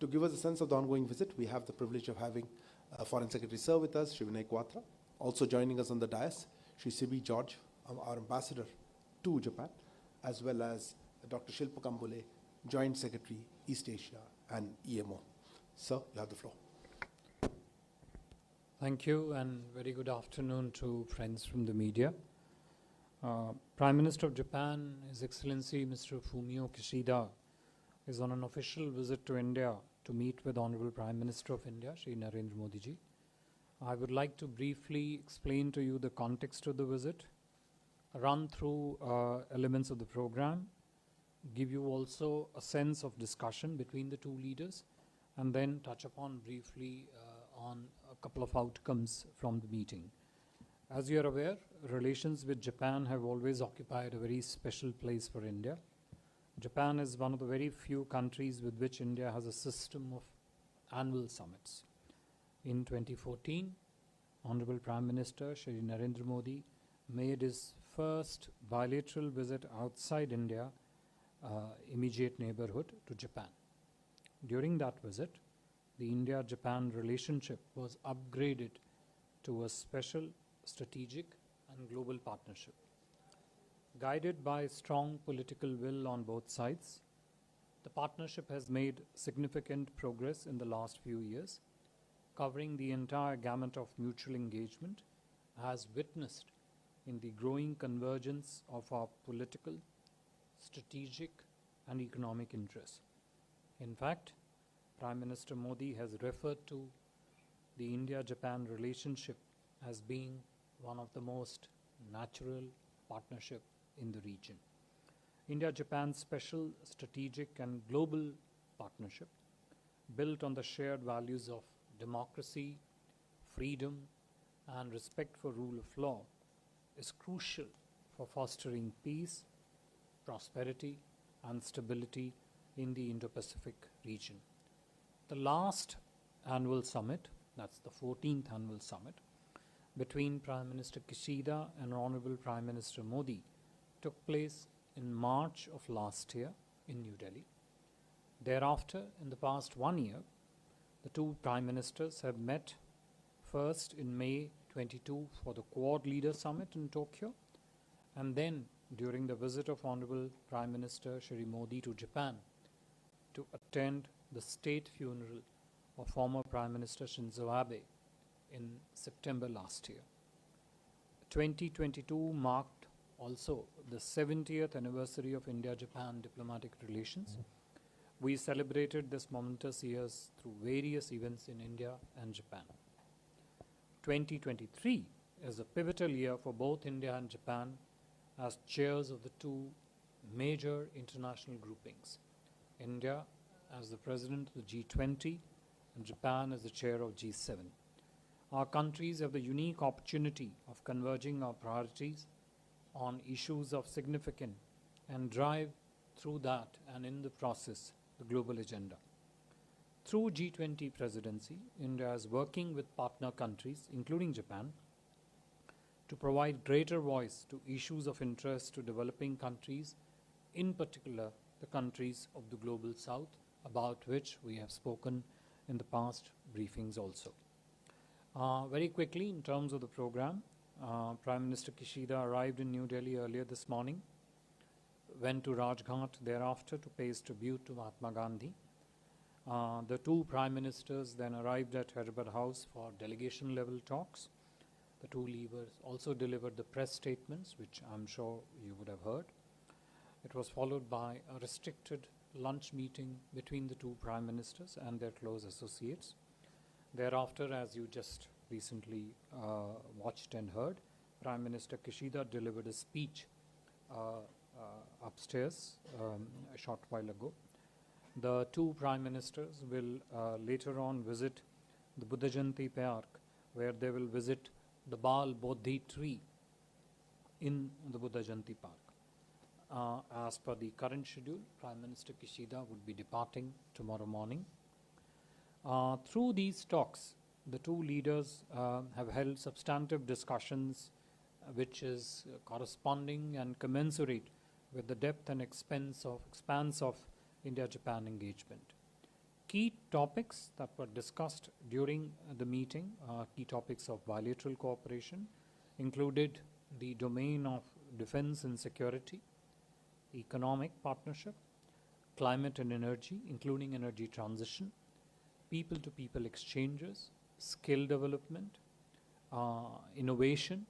To give us a sense of the ongoing visit, we have the privilege of having Foreign Secretary Sir with us, Shri Vinay Quatra. Also joining us on the dais, Shri Sibi George, our ambassador to Japan, as well as Dr. Shilpa Kambole, Joint Secretary, East Asia and EMO. Sir, you have the floor. Thank you, and very good afternoon to friends from the media. Prime Minister of Japan, His Excellency Mr. Fumio Kishida, is on an official visit to India to meet with Honorable Prime Minister of India, Shri Narendra Modi ji. I would like to briefly explain to you the context of the visit, run through elements of the program, give you also a sense of discussion between the two leaders, and then touch upon briefly on a couple of outcomes from the meeting. As you are aware, relations with Japan have always occupied a very special place for India. Japan is one of the very few countries with which India has a system of annual summits. In 2014, Honorable Prime Minister Shri Narendra Modi made his first bilateral visit outside India, immediate neighborhood, to Japan. During that visit, the India-Japan relationship was upgraded to a special strategic and global partnership. Guided by strong political will on both sides, the partnership has made significant progress in the last few years, covering the entire gamut of mutual engagement, as witnessed in the growing convergence of our political, strategic, and economic interests. In fact, Prime Minister Modi has referred to the India-Japan relationship as being one of the most natural partnership in the region. India-Japan special strategic and global partnership, built on the shared values of democracy, freedom, and respect for rule of law, is crucial for fostering peace, prosperity, and stability in the Indo-Pacific region. The last annual summit, that's the 14th annual summit, between Prime Minister Kishida and Honorable Prime Minister Modi took place in March of last year in New Delhi. Thereafter, in the past 1 year, the two Prime Ministers have met first in May 22 for the Quad Leader Summit in Tokyo, and then during the visit of Honorable Prime Minister Shri Modi to Japan to attend the state funeral of former Prime Minister Shinzo Abe in September last year. 2022 marked also the 70th anniversary of India-Japan diplomatic relations. We celebrated this momentous year through various events in India and Japan. 2023 is a pivotal year for both India and Japan as chairs of the two major international groupings, India as the president of the G20 and Japan as the chair of G7. Our countries have the unique opportunity of converging our priorities on issues of significance and drive through that and in the process the global agenda. Through G20 presidency, India is working with partner countries, including Japan, to provide greater voice to issues of interest to developing countries, in particular the countries of the Global South, about which we have spoken in the past briefings also. Very quickly, in terms of the program, Prime Minister Kishida arrived in New Delhi earlier this morning, went to Rajghat thereafter to pay his tribute to Mahatma Gandhi. The two Prime Ministers then arrived at Hyderabad House for delegation-level talks. The two leaders also delivered the press statements, which I'm sure you would have heard. It was followed by a restricted lunch meeting between the two Prime Ministers and their close associates. Thereafter, as you just recently watched and heard, Prime Minister Kishida delivered a speech upstairs a short while ago. The two Prime Ministers will later on visit the Buddha Jayanti Park, where they will visit the Bal Bodhi tree in the Buddha Jayanti Park. As per the current schedule, Prime Minister Kishida would be departing tomorrow morning. Through these talks, the two leaders have held substantive discussions which is corresponding and commensurate with the depth and expanse of India-Japan engagement. key topics that were discussed during the meeting, key topics of bilateral cooperation, included the domain of defense and security, economic partnership, climate and energy, including energy transition, people-to-people exchanges, skill development, innovation.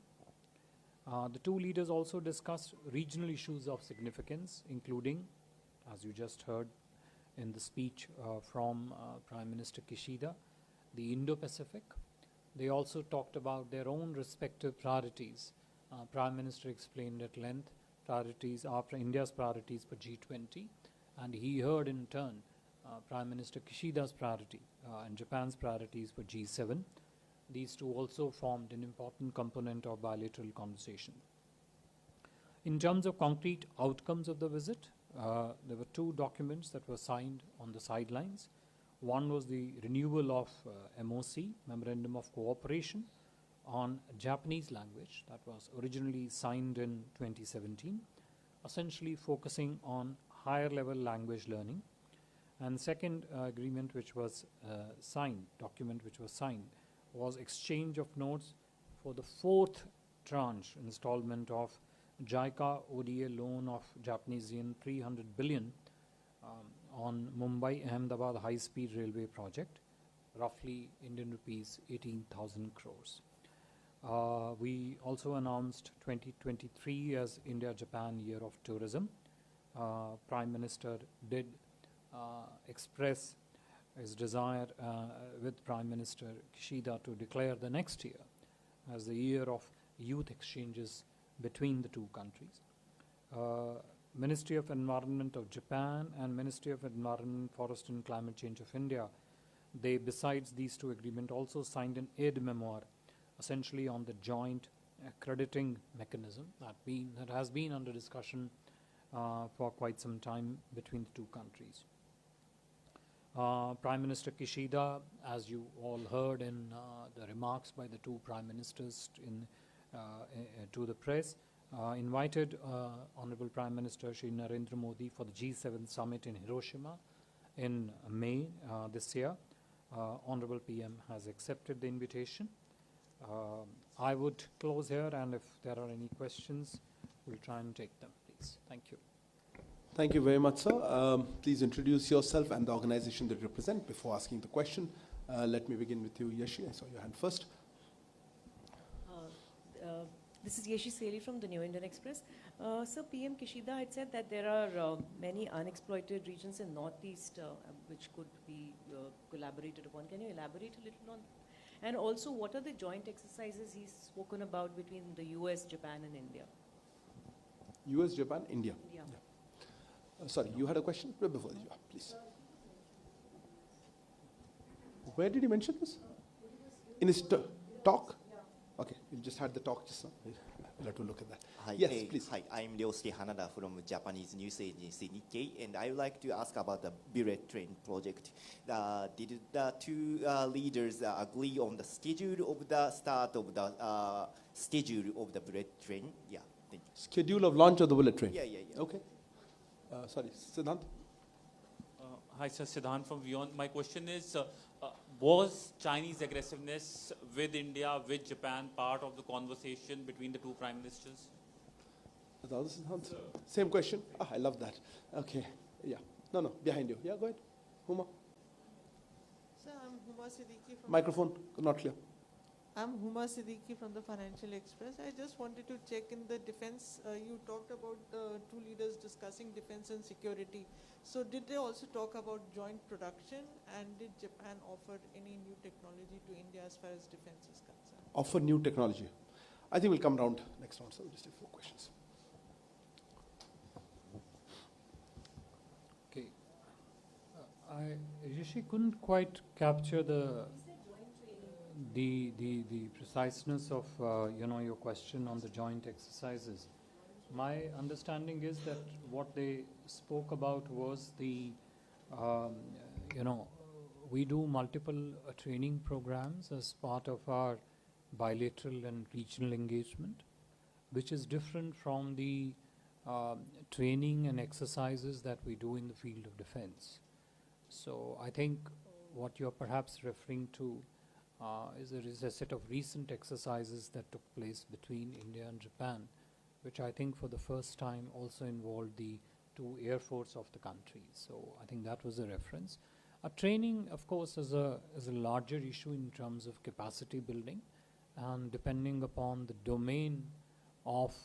The two leaders also discussed regional issues of significance, including, as you just heard in the speech from Prime Minister Kishida, the Indo-Pacific. They also talked about their own respective priorities. Prime Minister explained at length priorities after India's priorities for G20, and he heard in turn Prime Minister Kishida's priority and Japan's priorities for G7. These two also formed an important component of bilateral conversation. In terms of concrete outcomes of the visit, there were two documents that were signed on the sidelines. One was the renewal of MOC, Memorandum of Cooperation, on Japanese language that was originally signed in 2017, essentially focusing on higher level language learning. And second agreement which was document which was signed, was exchange of notes for the fourth tranche installment of JICA ODA loan of Japanese yen 300 billion on Mumbai-Ahmedabad high-speed railway project, roughly Indian rupees 18,000 crores. We also announced 2023 as India-Japan Year of Tourism. Prime Minister did express his desire with Prime Minister Kishida to declare the next year as the year of youth exchanges between the two countries. Ministry of Environment of Japan and Ministry of Environment, Forest and Climate Change of India, they, besides these two agreements, also signed an aid memoir essentially on the joint crediting mechanism that has been under discussion for quite some time between the two countries. Prime Minister Kishida, as you all heard in the remarks by the two Prime Ministers to the press, invited Honorable Prime Minister Shri Narendra Modi for the G7 summit in Hiroshima in May this year. Honorable PM has accepted the invitation. I would close here, and if there are any questions, we'll try and take them, please. Thank you. Thank you very much, sir. Please introduce yourself and the organization that you represent before asking the question. Let me begin with you, Yeshi. I saw your hand first. This is Yeshi Seli from the New Indian Express. So PM Kishida had said that there are many unexploited regions in Northeast which could be collaborated upon. Can you elaborate a little on? And also, what are the joint exercises he's spoken about between the US, Japan, and India? US, Japan, India. Yeah. Sorry, you had a question? Before you, please. Where did he mention this? In his talk? Okay, you just had the talk just now. We'll have to look at that. Hi, Yes, please. Hi, I'm Ryosuke Hanada from Japanese news agency Nikkei, and I would like to ask about the bullet train project. Did the two leaders agree on the schedule of the start of the schedule of the bullet train? Yeah, thank you. Schedule of launch of the bullet train. Yeah. Okay. Sorry, Siddhant. Hi, sir. Siddhant from Beyond. My question is, was Chinese aggressiveness with India, with Japan, part of the conversation between the two prime ministers? The other Siddhant? Same question. I love that. Okay. Yeah. No, behind you. Yeah, go ahead. Huma. Sir, I'm Huma Siddiqui from... Microphone, not clear. I'm Huma Siddiqui from the Financial Express. I just wanted to check in the defense. You talked about the two leaders discussing defense and security. So did they also talk about joint production, and did Japan offer any new technology to India as far as defense is concerned? Offer new technology. I think we'll come round next round, so we'll just take 4 questions. Okay. I actually couldn't quite capture the preciseness of your question on the joint exercises. My understanding is that what they spoke about was the we do multiple training programs as part of our bilateral and regional engagement, which is different from the training and exercises that we do in the field of defense. So I think what you're perhaps referring to is a set of recent exercises that took place between India and Japan, which I think for the first time also involved the two air force of the countries. So I think that was a reference. Training, of course, is a larger issue in terms of capacity building, and depending upon the domain of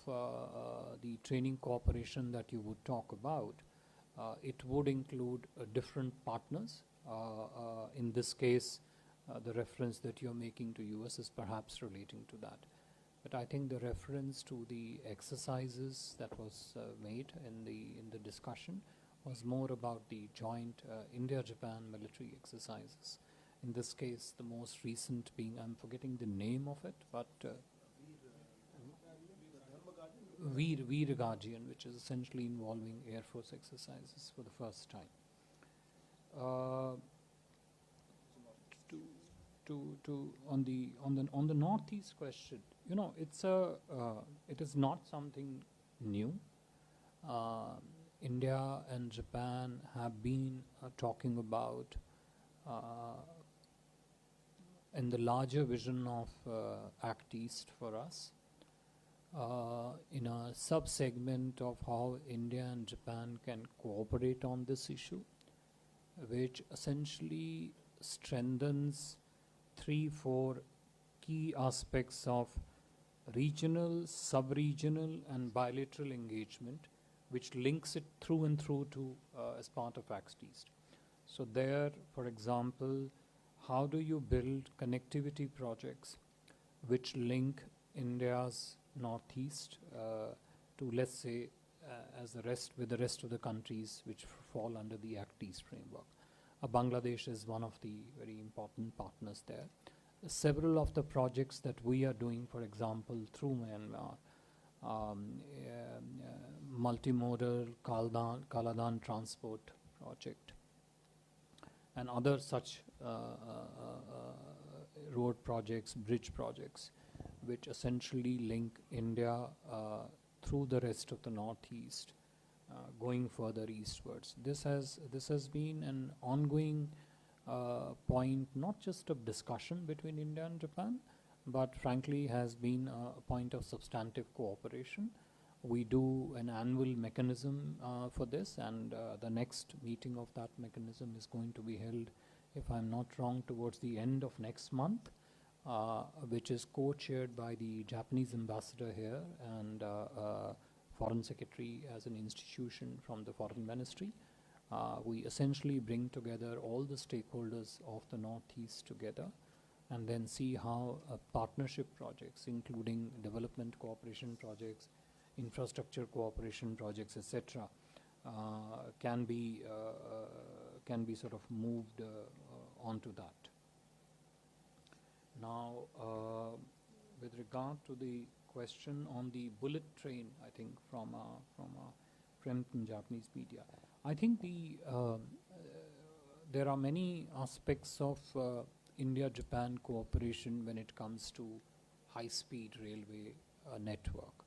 the training cooperation that you would talk about, it would include different partners. In this case, the reference that you're making to US is perhaps relating to that. But I think the reference to the exercises that was made in the discussion was more about the joint India-Japan military exercises. In this case, the most recent being, I'm forgetting the name of it, but Veer Guardian, which is essentially involving Air Force exercises for the first time. On the Northeast question, it is not something new. India and Japan have been talking about in the larger vision of Act East for us, in a sub-segment of how India and Japan can cooperate on this issue, which essentially strengthens 3-4 key aspects of regional, sub-regional and bilateral engagement, which links it through and through to as part of Act East. So there, for example, how do you build connectivity projects which link India's Northeast to, let's say, with the rest of the countries which fall under the Act East framework. Bangladesh is one of the very important partners there. Several of the projects that we are doing, for example, through Myanmar, multimodal Kaladan transport project, and other such road projects, bridge projects, which essentially link India through the rest of the Northeast, going further eastwards. This has been an ongoing point, not just of discussion between India and Japan, but frankly has been a point of substantive cooperation. We do an annual mechanism for this, and the next meeting of that mechanism is going to be held, if I'm not wrong, towards the end of next month, which is co-chaired by the Japanese ambassador here and Foreign Secretary as an institution from the Foreign Ministry. We essentially bring together all the stakeholders of the Northeast together and then see how partnership projects, including development cooperation projects, infrastructure cooperation projects, etc., can be sort of moved onto that. Now, with regard to the question on the bullet train, I think from a friend in Japanese media, I think there are many aspects of India-Japan cooperation when it comes to high-speed railway network.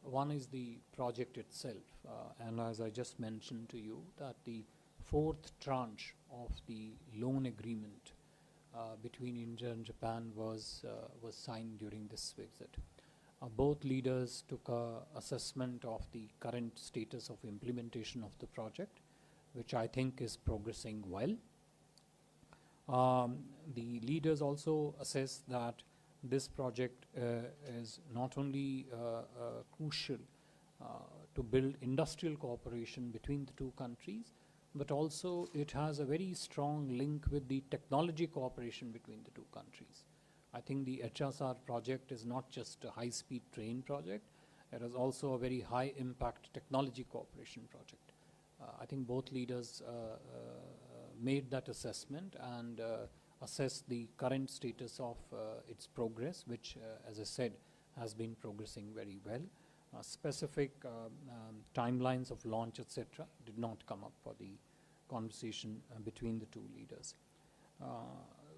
One is the project itself, and as I just mentioned to you, that the fourth tranche of the loan agreement between India and Japan was signed during this visit. Both leaders took an assessment of the current status of implementation of the project, which I think is progressing well. The leaders also assessed that this project is not only crucial to build industrial cooperation between the two countries, but also it has a very strong link with the technology cooperation between the two countries. I think the HSR project is not just a high-speed train project, it is also a very high-impact technology cooperation project. I think both leaders made that assessment and assessed the current status of its progress, which, as I said, has been progressing very well. Specific timelines of launch, etc., did not come up for the conversation between the two leaders.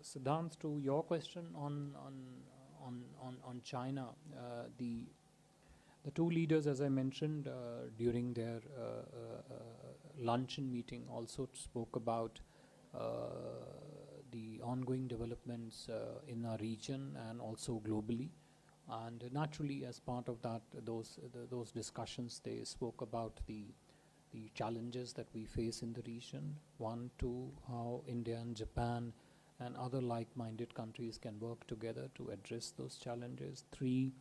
Siddhant, to your question on China, the two leaders, as I mentioned during their luncheon meeting, also spoke about the ongoing developments in our region and also globally. And naturally, as part of that, those discussions, they spoke about the challenges that we face in the region. 1, 2, how India and Japan and other like-minded countries can work together to address those challenges. 3,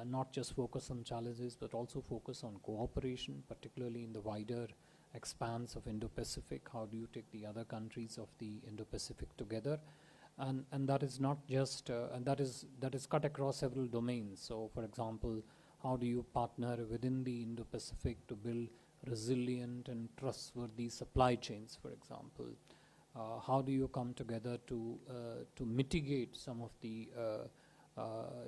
not just focus on challenges, but also focus on cooperation, particularly in the wider expanse of Indo-Pacific. How do you take the other countries of the Indo-Pacific together? And that is not just, and that is cut across several domains. So, for example, how do you partner within the Indo-Pacific to build resilient and trustworthy supply chains, for example? How do you come together to mitigate some of the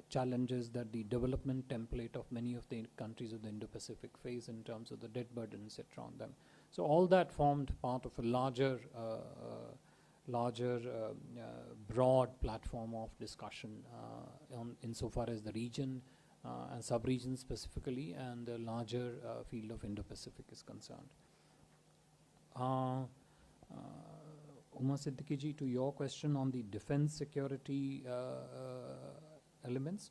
challenges that the development template of many of the countries of the Indo-Pacific face in terms of the debt burden, etc. on them? So all that formed part of a larger broad platform of discussion insofar as the region and sub-region specifically and the larger field of Indo-Pacific is concerned. Uma Siddiqui ji, to your question on the defense security elements,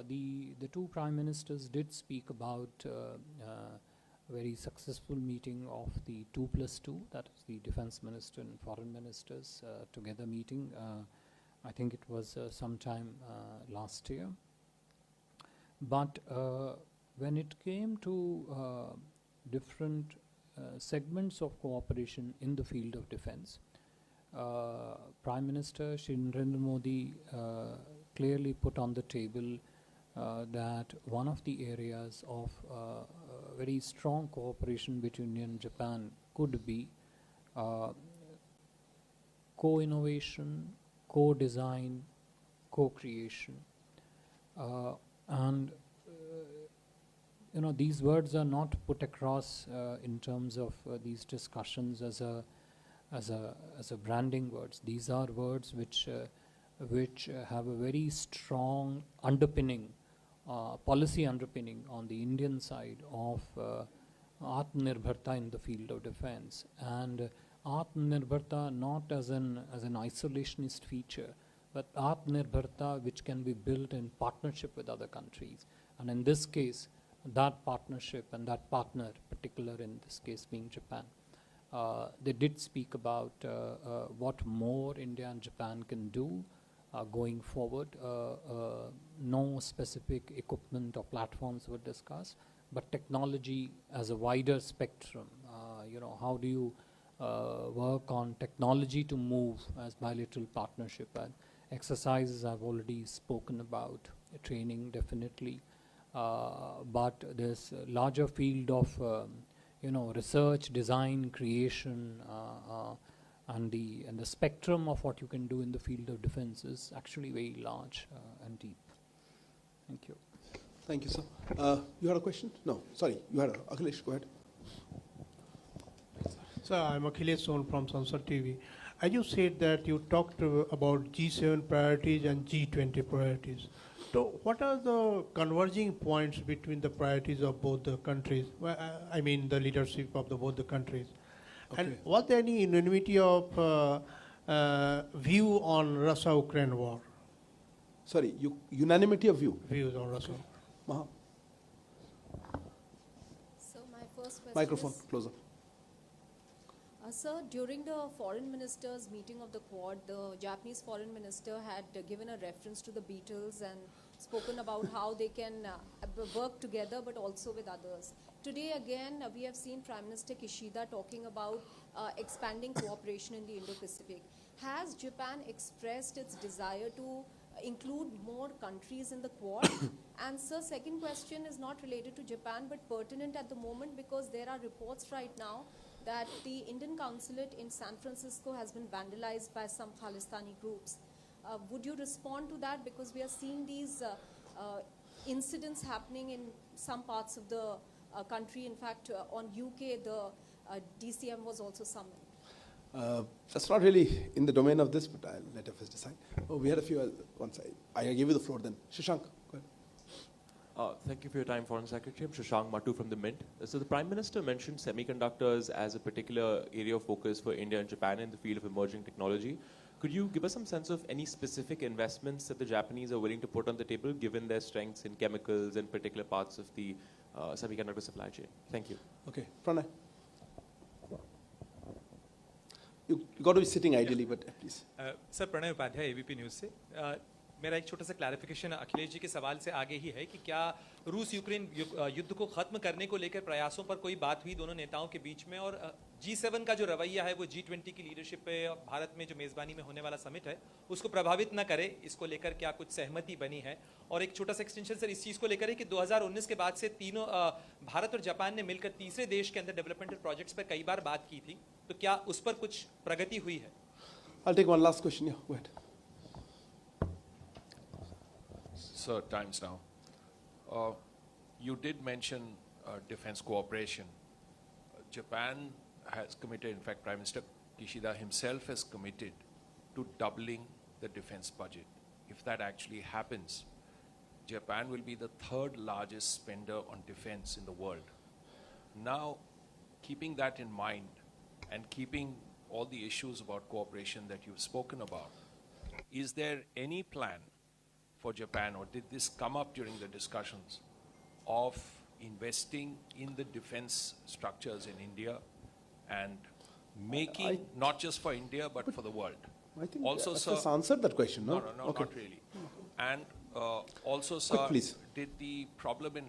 the two prime ministers did speak about a very successful meeting of the 2+2, that is the defense minister and foreign ministers together meeting. I think it was sometime last year. But when it came to different segments of cooperation in the field of defense, Prime Minister Shri Narendra Modi clearly put on the table that one of the areas of very strong cooperation between India and Japan could be co-innovation, co-design, co-creation. And you know, these words are not put across in terms of these discussions as a branding words. These are words which have a very strong underpinning, policy underpinning on the Indian side of Atmanirbharta in the field of defense, and Atmanirbharta not as an isolationist feature, but Atmanirbharta which can be built in partnership with other countries. And in this case, that partnership and that partner, particular in this case being Japan, they did speak about what more India and Japan can do going forward. No specific equipment or platforms were discussed, but technology as a wider spectrum. You know, how do you work on technology to move as bilateral partnership? And exercises I've already spoken about, training definitely, but there's a larger field of you know, research, design, creation, and the spectrum of what you can do in the field of defense is actually very large and deep. Thank you. Thank you, sir. You had a question? No, sorry, you had Akhilesh, go ahead. Sir, I'm Akhilesh Son from Sansar TV. As you said that you talked about G7 priorities and G20 priorities. So what are the converging points between the priorities of both the countries? Well, I mean the leadership of both the countries. Okay. And was there any unanimity of view on Russia-Ukraine war? Sorry, unanimity of view? Views on Russia. Maha. So my first question Microphone, is, closer. Sir, during the foreign ministers meeting of the Quad, the Japanese foreign minister had given a reference to the Beatles and spoken about how they can work together but also with others. Today again, we have seen Prime Minister Kishida talking about expanding cooperation in the Indo-Pacific. Has Japan expressed its desire to include more countries in the Quad? And sir, second question is not related to Japan but pertinent at the moment because there are reports right now that the Indian consulate in San Francisco has been vandalized by some Khalistani groups. Would you respond to that? Because we are seeing these incidents happening in some parts of the country. In fact, on UK, the DCM was also summoned. That's not really in the domain of this, but I'll let FS decide. Oh, we had a few. Once I give you the floor then. Shashank, go Thank you for your time, Foreign Secretary. I'm Shashank Matu from the Mint. So the Prime Minister mentioned semiconductors as a particular area of focus for India and Japan in the field of emerging technology. Could you give us some sense of any specific investments that the Japanese are willing to put on the table, given their strengths in chemicals and particular parts of the semiconductor supply chain? Thank you. Okay, Pranay. You got to be sitting ideally, but please. Sir Pranay Upadhyay ABP News से मेरा एक छोटा सा clarification Akhilesh ji के सवाल से आगे ही है कि क्या रूस यूक्रेन युद्ध को खत्म करने को लेकर प्रयासों पर कोई बात हुई दोनों नेताओं के बीच में, और G7 का जो रवैया है वो G20 की लीडरशिप पे भारत में जो मेज़बानी में होने वाला समिट है उसको प्रभावित न करे, इसको लेकर क्या कुछ सहमति बनी है? और एक छोटा सा एक्सटेंशन सर इस चीज़ को लेकर है कि 2019 के बाद से तीनों भारत और जापान ने मिलकर तीसरे देश के अंदर डेवलपमेंटल प्रोजेक्ट्स पर कई बार बात की थी, तो क्या उस पर कुछ प्रगति हुई है? I'll take one last question. Yeah, go ahead. Sir, times now. You did mention defense cooperation. Japan has committed, in fact, Prime Minister Kishida himself has committed to doubling the defense budget. If that actually happens, Japan will be the third largest spender on defense in the world. Now, keeping that in mind and keeping all the issues about cooperation that you've spoken about, is there any plan for Japan, or did this come up during the discussions, of investing in the defense structures in India and making, not just for India, but for the world? I think also, sir, just answered that question, no? No, Okay. not really. And also, sir, Quick, please. did the problem in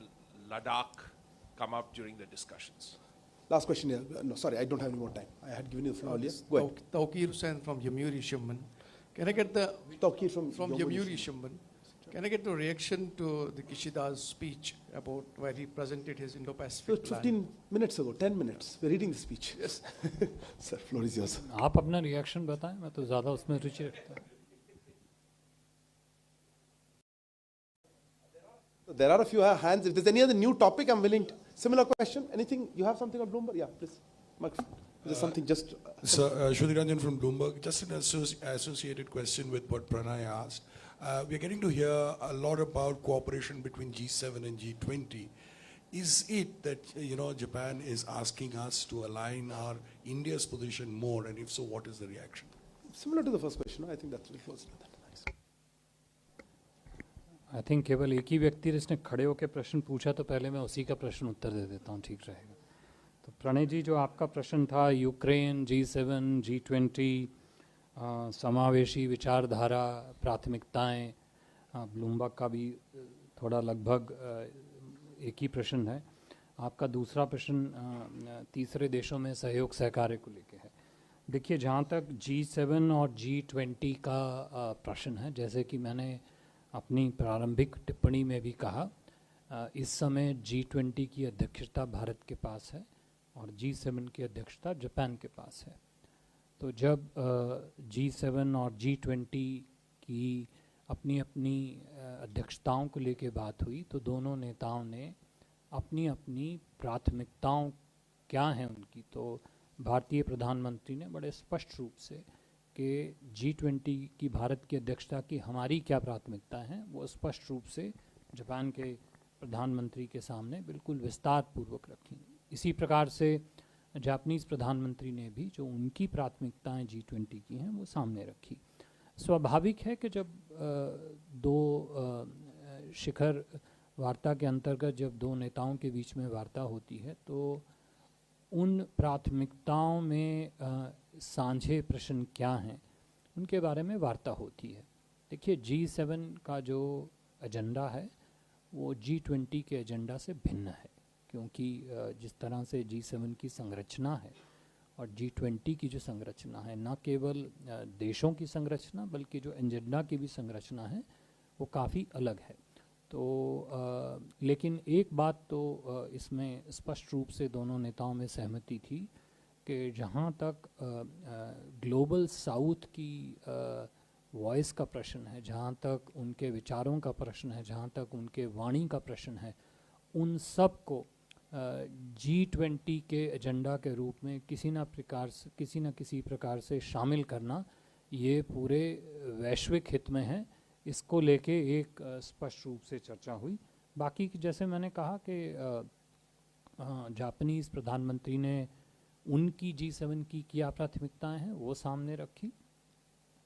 Ladakh come up during the discussions? Last question here. No, sorry, I don't have any more time. I had given you the floor earlier. Go ahead. Tawqir Hussain from Yamuri Shimban. Can I get the Tawqir from Yamuri Shimban? Can I get the reaction to the Kishida's speech about where he presented his Indo-Pacific plan? 15 minutes ago, 10 minutes. We're reading the speech. Yes. Sir, floor is yours. आप अपना reaction बताएं, मैं तो ज़्यादा उसमें रुचि रखता हूँ. There are a few hands. If there's any other new topic, I'm willing to. Similar question. Anything? You have something on Bloomberg? Yeah, please. There's something just. Sir, Shruti Ranjan from Bloomberg. Just an associated question with what Pranay asked. We're getting to hear a lot about cooperation between G7 and G20. Is it that Japan is asking us to align our India's position more, and if so, what is the reaction? Similar to the first question. No? I think that's very close to that. Nice. I think केवल एक ही व्यक्ति जिसने खड़े होकर प्रश्न पूछा, तो पहले मैं उसी का प्रश्न उत्तर दे देता हूँ, ठीक रहेगा. तो प्रणय जी, जो आपका प्रश्न था यूक्रेन, G7, G20, समावेशी विचारधारा, प्राथमिकताएं, ब्लूमबर्ग का भी थोड़ा लगभग एक ही प्रश्न है. आपका दूसरा प्रश्न तीसरे देशों में सहयोग सहकार्य को लेके है. देखिए, जहाँ तक G7 और G20 का प्रश्न है, जैसे कि मैंने अपनी प्रारंभिक टिप्पणी में भी कहा, इस समय G20 की अध्यक्षता भारत के पास है और G7 की अध्यक्षता जापान के पास है. तो जब G7 और G20 की अपनी अपनी अध्यक्षताओं को लेके बात हुई, तो दोनों नेताओं ने अपनी अपनी प्राथमिकताओं क्या हैं उनकी, तो भारतीय प्रधानमंत्री ने बड़े स्पष्ट रूप से कि G20 की भारत की अध्यक्षता की हमारी क्या प्राथमिकता हैं, वो स्पष्ट रूप से जापान के प्रधानमंत्री के सामने बिल्कुल विस्तार पूर्वक रखी. इसी प्रकार से जापानीज़ प्रधानमंत्री ने भी जो उनकी प्राथमिकताएं G20 की हैं वो सामने रखी. स्वाभाविक है कि जब दो शिखर वार्ता के अंतर्गत जब दो नेताओं के बीच में वार्ता होती है, तो उन प्राथमिकताओं में साझे प्रश्न क्या हैं उनके बारे में वार्ता होती है. देखिए, G7 का जो एजेंडा है वो G20 के एजेंडा से भिन्न है, क्योंकि जिस तरह से G7 की संरचना है और G20 की जो संरचना है, न केवल देशों की संरचना बल्कि जो एजेंडा की भी संरचना है वो काफ़ी अलग है. तो लेकिन एक बात तो इसमें स्पष्ट रूप से दोनों नेताओं में सहमति थी कि जहाँ तक ग्लोबल साउथ की वॉइस का प्रश्न है, जहाँ तक उनके विचारों का प्रश्न है, जहाँ तक उनके वाणी का प्रश्न है, उन सब को G20 के एजेंडा के रूप में किसी न किसी प्रकार से शामिल करना ये पूरे वैश्विक हित में है. इसको लेके एक स्पष्ट रूप से चर्चा हुई. बाकी जैसे मैंने कहा कि जापानीज़ प्रधानमंत्री ने उनकी G7 की क्या प्राथमिकताएं हैं वो सामने रखी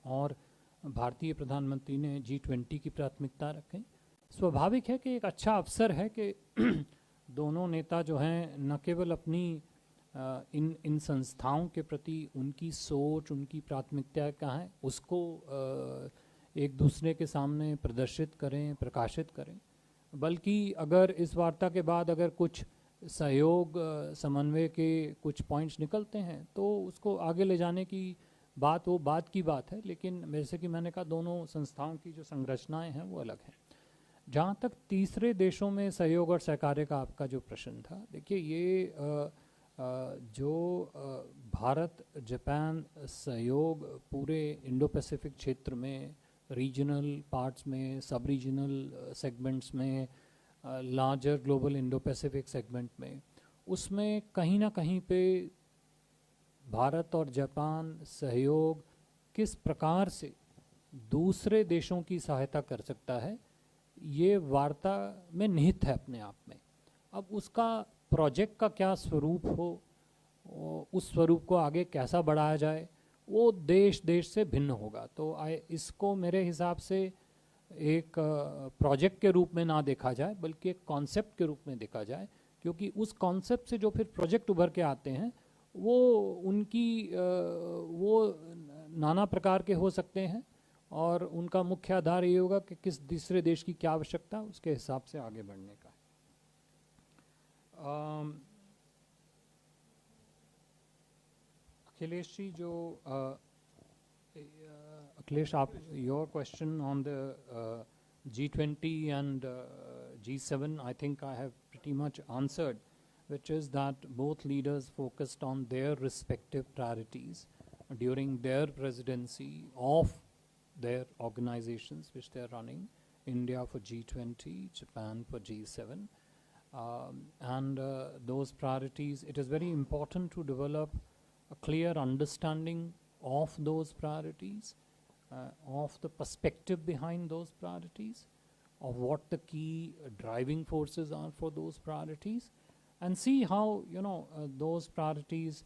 और भारतीय प्रधानमंत्री ने G20 की प्राथमिकता रखें। स्वाभाविक है कि एक अच्छा अवसर है कि दोनों नेता जो हैं न केवल अपनी इन संस्थाओं के प्रति उनकी सोच, उनकी प्राथमिकता क्या है उसको एक दूसरे के सामने प्रदर्शित करें, प्रकाशित करें, बल्कि अगर इस वार्ता के बाद अगर कुछ सहयोग समन्वय के कुछ पॉइंट्स निकलते हैं तो उसको आगे ले जाने की बात वो बात की बात है। लेकिन जैसे कि मैंने कहा दोनों संस्थाओं की जो संरचनाएं हैं वो अलग हैं। जहाँ तक तीसरे देशों में सहयोग और सहकार्य का आपका जो प्रश्न था, देखिए ये जो भारत जापान सहयोग पूरे इंडो पैसिफिक क्षेत्र में रीजनल पार्ट्स में, सब रीजनल सेगमेंट्स में, larger global Indo Pacific segment में, उसमें कहीं ना कहीं पे भारत और जापान सहयोग किस प्रकार से दूसरे देशों की सहायता कर सकता है ये वार्ता में निहित है अपने आप में। अब उसका प्रोजेक्ट का क्या स्वरूप हो, उस स्वरूप को आगे कैसा बढ़ाया जाए वो देश देश से भिन्न होगा। तो इसको मेरे हिसाब से एक प्रोजेक्ट के रूप में ना देखा जाए बल्कि एक कॉन्सेप्ट के रूप में देखा जाए, क्योंकि उस कॉन्सेप्ट से जो फिर प्रोजेक्ट उभर के आते हैं वो उनकी वो नाना प्रकार के हो सकते हैं और उनका मुख्य आधार ये होगा कि किस दूसरे देश की क्या आवश्यकता उसके हिसाब से आगे बढ़ने का है। अखिलेश जी, जो Akhilesh, your question on the G20 and G7, I think I have pretty much answered, which is that both leaders focused on their respective priorities during their presidency of their organizations which they are running, India for G20, Japan for G7. Those priorities, it is very important to develop a clear understanding of those priorities, of the perspective behind those priorities, of what the key driving forces are for those priorities, and see how those priorities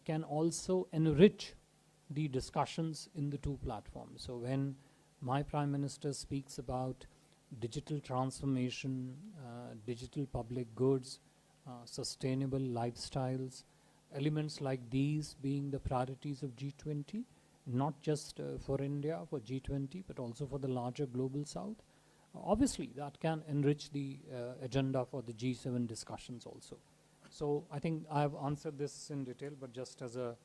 can also enrich the discussions in the two platforms. So when my Prime Minister speaks about digital transformation, digital public goods, sustainable lifestyles, elements like these being the priorities of G20, not just for India, for G20, but also for the larger global South. Obviously, that can enrich the agenda for the G7 discussions also. So I think I have answered this in detail, but just as a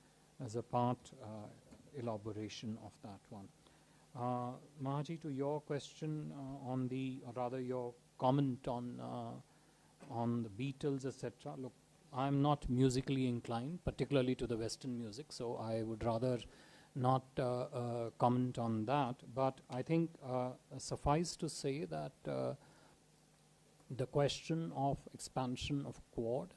part elaboration of that one. Mahaji, to your question on the, or rather your comment on the Beatles, etc. Look, I'm not musically inclined, particularly to the Western music, so I would rather not comment on that. But I think suffice to say that the question of expansion of Quad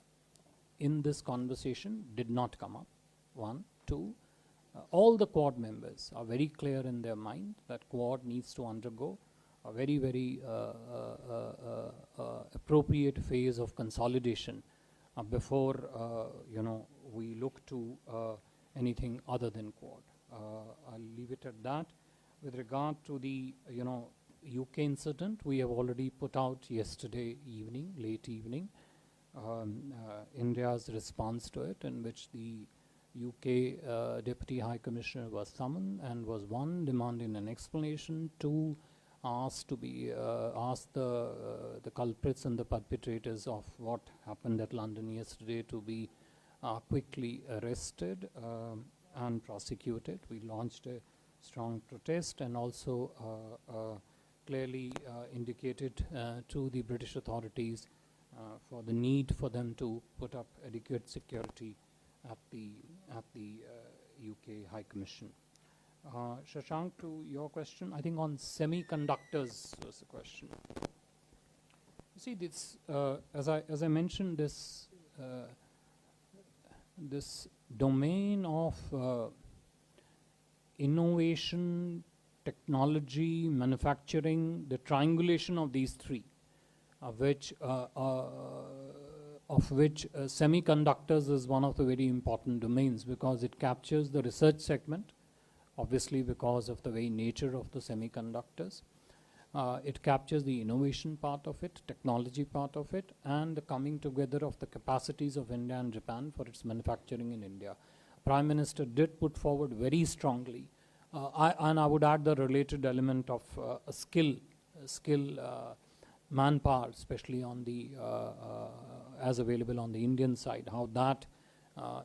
in this conversation did not come up. One. Two, all the Quad members are very clear in their mind that Quad needs to undergo a very, very appropriate phase of consolidation before we look to anything other than Quad. I'll leave it at that. With regard to the UK incident, we have already put out yesterday evening, late evening, India's response to it, in which the UK Deputy High Commissioner was summoned and was, one, demanding an explanation, two, asked to be asked the culprits and the perpetrators of what happened at London yesterday to be quickly arrested and prosecuted. We launched a strong protest and also clearly indicated to the British authorities for the need for them to put up adequate security at the UK High Commission. Shashank, to your question, I think on semiconductors was the question. You see, this as I mentioned, this domain of innovation, technology, manufacturing, the triangulation of these three of which semiconductors is one of the very important domains, because it captures the research segment, obviously because of the very nature of the semiconductors. It captures the innovation part of it, technology part of it, and the coming together of the capacities of India and Japan for its manufacturing in India. Prime Minister did put forward very strongly, and I would add the related element of manpower, especially on the as available on the Indian side, how that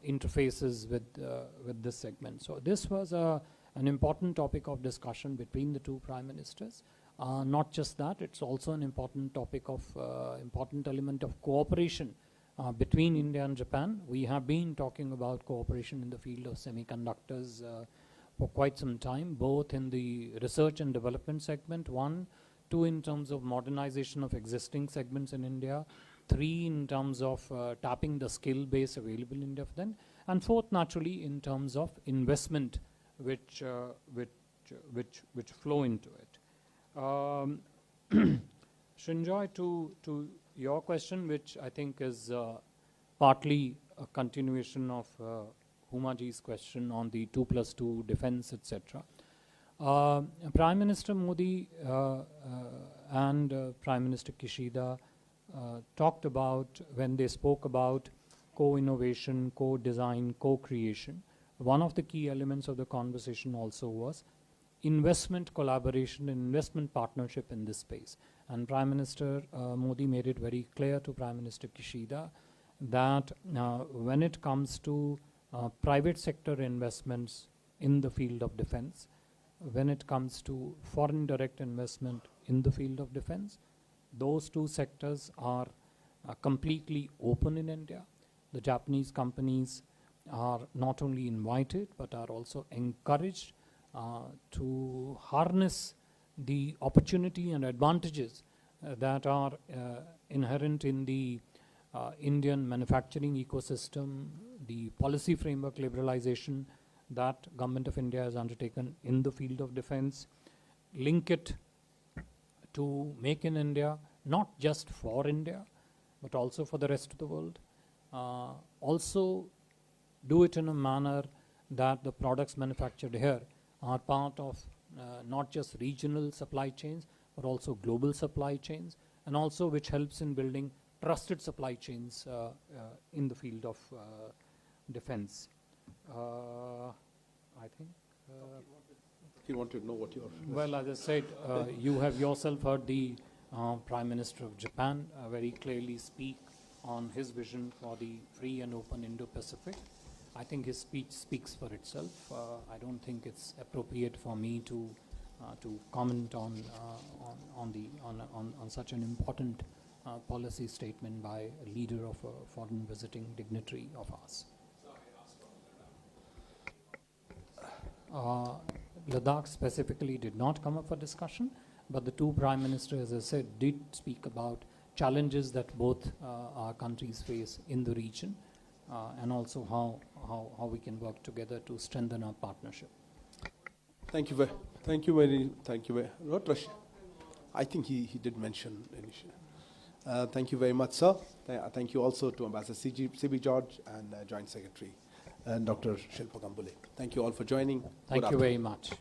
interfaces with this segment. So this was an important topic of discussion between the two prime ministers. Not just that, it's also an important topic of important element of cooperation between India and Japan. We have been talking about cooperation in the field of semiconductors for quite some time, both in the research and development segment, 1, 2 in terms of modernization of existing segments in India, 3 in terms of tapping the skill base available in India for them, and 4th naturally in terms of investment which flow into it. Shinjoy, to your question, which I think is partly a continuation of Humaji's question on the 2+2 defense, etc. Prime Minister Modi and Prime Minister Kishida talked about, when they spoke about co-innovation, co-design, co-creation, one of the key elements of the conversation also was investment collaboration and investment partnership in this space. And Prime Minister Modi made it very clear to Prime Minister Kishida that when it comes to private sector investments in the field of defense, when it comes to foreign direct investment in the field of defense, those two sectors are completely open in India. The Japanese companies are not only invited but are also encouraged to harness the opportunity and advantages that are inherent in the Indian manufacturing ecosystem, the policy framework liberalization that Government of India has undertaken in the field of defense, link it to Make in India, not just for India, but also for the rest of the world. Also do it in a manner that the products manufactured here are part of not just regional supply chains, but also global supply chains, and also which helps in building trusted supply chains in the field of defense. I think. You want to know what your... Well, as I said, you have yourself heard the Prime Minister of Japan very clearly speak on his vision for the free and open Indo-Pacific. I think his speech speaks for itself. I don't think it's appropriate for me to comment on such an important policy statement by a leader of a foreign visiting dignitary of ours. Ladakh specifically did not come up for discussion, but the two prime ministers, as I said, did speak about challenges that both our countries face in the region, and also how we can work together to strengthen our partnership. Thank you very. Not Russia. I think he did mention initially. Thank you very much, sir. Thank you also to Ambassador C.B. George and Joint Secretary and Dr. Shilpa Kambule. Thank you all for joining. Thank you very much.